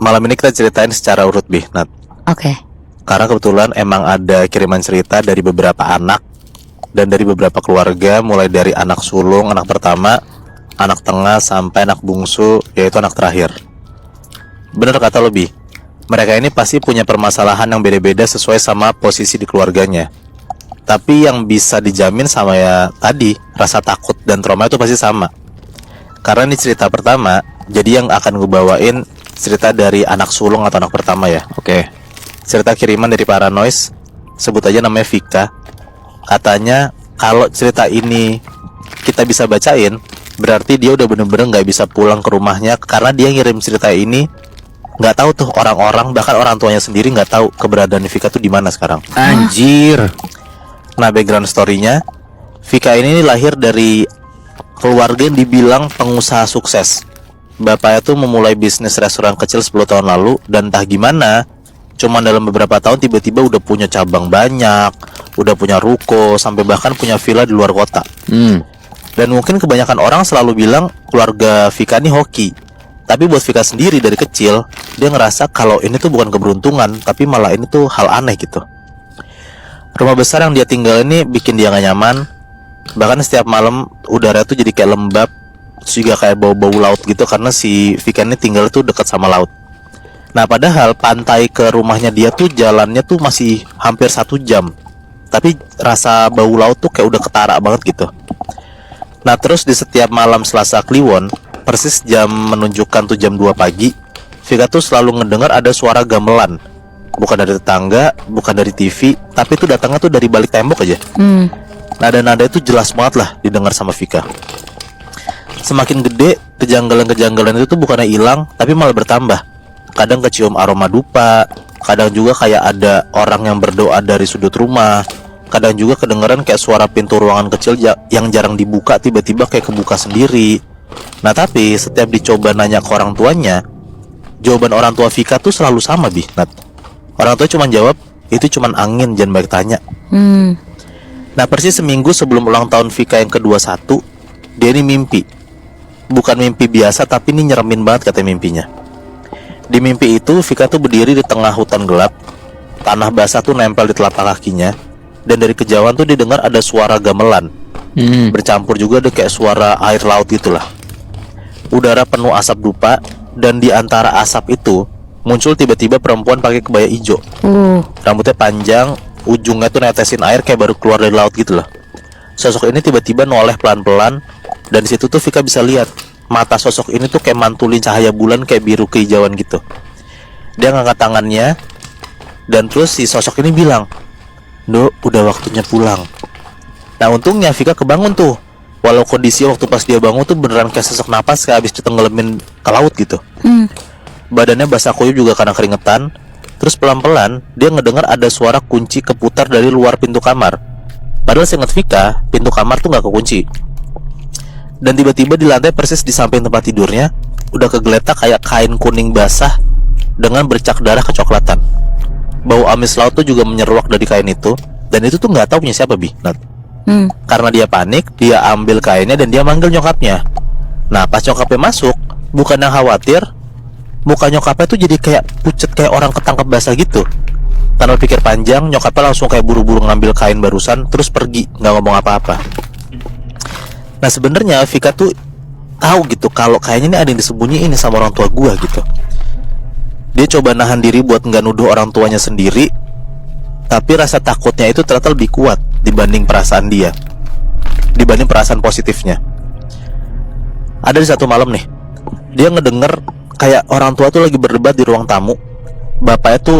malam ini kita ceritain secara urut Bi, Nat. Oke. Karena kebetulan emang ada kiriman cerita dari beberapa anak dan dari beberapa keluarga, mulai dari anak sulung, anak pertama, anak tengah, sampai anak bungsu, yaitu anak terakhir. Bener kata lo Bi, mereka ini pasti punya permasalahan yang beda-beda sesuai sama posisi di keluarganya. Tapi yang bisa dijamin sama ya tadi, rasa takut dan trauma itu pasti sama. Karena ini cerita pertama, jadi yang akan gue bawain cerita dari anak sulung atau anak pertama ya. Oke. Cerita kiriman dari Paranoise, sebut aja namanya Vika. Katanya kalau cerita ini kita bisa bacain, berarti dia udah bener-bener gak bisa pulang ke rumahnya. Karena dia ngirim cerita ini gak tahu tuh orang-orang, bahkan orang tuanya sendiri gak tahu keberadaan Vika tuh di mana sekarang. Anjir. Nah, background story-nya, Vika ini lahir dari keluarga yang dibilang pengusaha sukses. Bapaknya tuh memulai bisnis restoran kecil 10 tahun lalu, dan entah gimana, cuman dalam beberapa tahun tiba-tiba udah punya cabang banyak, udah punya ruko, sampai bahkan punya villa di luar kota. Dan mungkin kebanyakan orang selalu bilang keluarga Vika ini hoki. Tapi buat Vika sendiri dari kecil, dia ngerasa kalau ini tuh bukan keberuntungan, tapi malah ini tuh hal aneh gitu. Rumah besar yang dia tinggal ini bikin dia gak nyaman. Bahkan setiap malam udara tuh jadi kayak lembab, juga kayak bau-bau laut gitu, karena si Vika ini tinggal tuh dekat sama laut. Nah, padahal pantai ke rumahnya dia tuh jalannya tuh masih hampir 1 jam, tapi rasa bau laut tuh kayak udah ketara banget gitu. Nah, terus di setiap malam Selasa Kliwon, persis jam menunjukkan tuh jam 2 pagi, Vika tuh selalu ngedengar ada suara gamelan. Bukan dari tetangga, bukan dari TV, tapi itu datangnya tuh dari balik tembok aja. Nada-nada itu jelas banget lah didengar sama Vika. Semakin gede, kejanggalan-kejanggalan itu tuh bukannya hilang, tapi malah bertambah. Kadang kecium aroma dupa, kadang juga kayak ada orang yang berdoa dari sudut rumah, kadang juga kedengeran kayak suara pintu ruangan kecil yang jarang dibuka tiba-tiba kayak kebuka sendiri. Nah, tapi setiap dicoba nanya ke orang tuanya, jawaban orang tua Vika tuh selalu sama Bi, Nat. Orang tua cuma jawab, itu cuma angin, jangan banyak tanya. Nah, persis seminggu sebelum ulang tahun Vika yang ke-21, dia ini mimpi. Bukan mimpi biasa, tapi ini nyeremin banget katanya mimpinya. Di mimpi itu, Vika tuh berdiri di tengah hutan gelap. Tanah basah tuh nempel di telapak kakinya. Dan dari kejauhan tuh didengar ada suara gamelan. Bercampur juga ada kayak suara air laut gitulah. Udara penuh asap dupa. Dan di antara asap itu muncul tiba-tiba perempuan pakai kebaya hijau. Rambutnya panjang, ujungnya tuh netesin air kayak baru keluar dari laut gitu loh. Sosok ini tiba-tiba noleh pelan-pelan. Dan di situ tuh Vika bisa lihat mata sosok ini tuh kayak mantulin cahaya bulan kayak biru kehijauan gitu. Dia ngangkat tangannya, dan terus si sosok ini bilang, "Dok, udah waktunya pulang." Nah, untungnya Vika kebangun tuh. Walau kondisi waktu pas dia bangun tuh beneran kayak sesak napas, kayak habis ditenggelamin ke laut gitu. Badannya basah kuyup juga karena keringetan. Terus pelan-pelan dia ngedengar ada suara kunci keputar dari luar pintu kamar. Padahal seingat Vika, pintu kamar tuh gak kekunci. Dan tiba-tiba di lantai persis di samping tempat tidurnya udah kegeletak kayak kain kuning basah dengan bercak darah kecoklatan. Bau amis laut tuh juga menyeruak dari kain itu. Dan itu tuh gak tahu punya siapa Bi, Nat. Karena dia panik, dia ambil kainnya dan dia manggil nyokapnya. Nah, pas nyokapnya masuk, bukannya khawatir, muka nyokapnya tuh jadi kayak pucet, kayak orang ketangkep basah gitu. Tanpa pikir panjang, nyokapnya langsung kayak buru-buru ngambil kain barusan, terus pergi, gak ngomong apa-apa. Nah, sebenarnya Vika tuh tahu gitu kalau kayaknya ini ada yang disembunyiin sama orang tua gua gitu. Dia coba nahan diri buat nggak nuduh orang tuanya sendiri, tapi rasa takutnya itu ternyata lebih kuat dibanding perasaan dia, dibanding perasaan positifnya. Ada di satu malam nih, dia ngedenger kayak orang tua tuh lagi berdebat di ruang tamu. Bapaknya tuh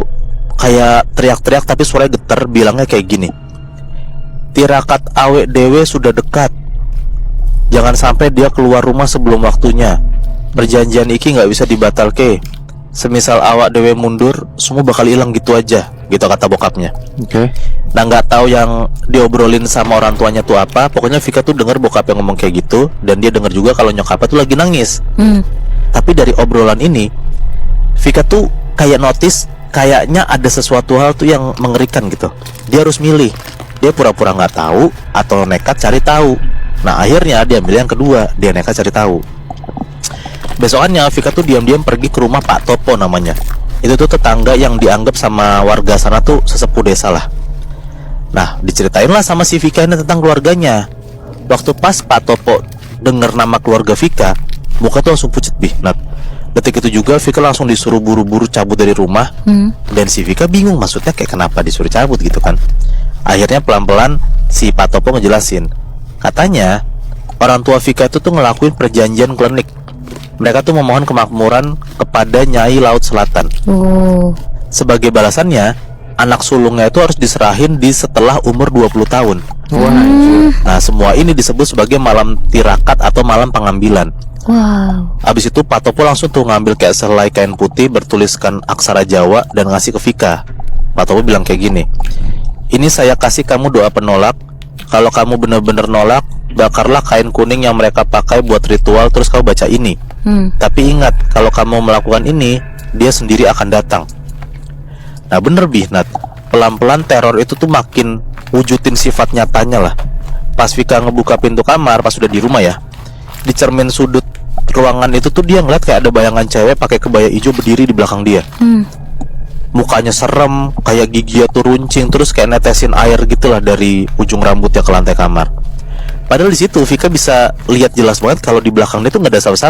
kayak teriak-teriak tapi suaranya getar, bilangnya kayak gini, "Tirakat awek dewe sudah dekat. Jangan sampai dia keluar rumah sebelum waktunya. Perjanjian iki nggak bisa dibatalke. Semisal awak dewe mundur, semua bakal hilang gitu aja." Gitu kata bokapnya. Nah, nggak tahu yang diobrolin sama orang tuanya tuh apa. Pokoknya Vika tuh denger bokap yang ngomong kayak gitu. Dan dia denger juga kalau nyokapnya tuh lagi nangis. Tapi dari obrolan ini, Vika tuh kayak notice, kayaknya ada sesuatu hal tuh yang mengerikan gitu. Dia harus milih. Dia pura-pura nggak tahu atau nekat cari tahu. Nah, akhirnya dia ambil yang kedua, dia nekat cari tahu. Besokannya Vika tuh diam-diam pergi ke rumah Pak Topo namanya. Itu tuh tetangga yang dianggap sama warga sana tuh sesepuh desa lah. Nah, diceritain lah sama si Vika ini tentang keluarganya. Waktu pas Pak Topo denger nama keluarga Vika, muka tuh langsung pucet bih. Nah, detik itu juga Vika langsung disuruh buru-buru cabut dari rumah. Dan si Vika bingung maksudnya kayak kenapa disuruh cabut gitu kan. Akhirnya pelan-pelan si Pak Topo ngejelasin. Katanya orang tua Vika itu tuh ngelakuin perjanjian klinik. Mereka tuh memohon kemakmuran kepada Nyai Laut Selatan. Sebagai balasannya, anak sulungnya itu harus diserahin di setelah umur 20 tahun. Nah, semua ini disebut sebagai malam tirakat atau malam pengambilan. Abis itu Pak Topo langsung tuh ngambil kayak selai kain putih bertuliskan aksara Jawa dan ngasih ke Vika. Pak Topo bilang kayak gini, ini saya kasih kamu doa penolak. Kalau kamu bener-bener nolak, bakarlah kain kuning yang mereka pakai buat ritual, terus kamu baca ini. Tapi ingat, kalau kamu melakukan ini, dia sendiri akan datang. Nah bener bih Nat, pelan-pelan teror itu tuh makin wujudin sifat nyatanya lah. Pas Vika ngebuka pintu kamar, pas sudah di rumah ya, di cermin sudut ruangan itu tuh dia ngeliat kayak ada bayangan cewek pakai kebaya hijau berdiri di belakang dia. Mukanya serem, kayak giginya tuh runcing, terus kayak netesin air gitulah dari ujung rambutnya ke lantai kamar. Padahal di situ Vika bisa lihat jelas banget kalau di belakang dia tuh nggak ada siapa-siapa.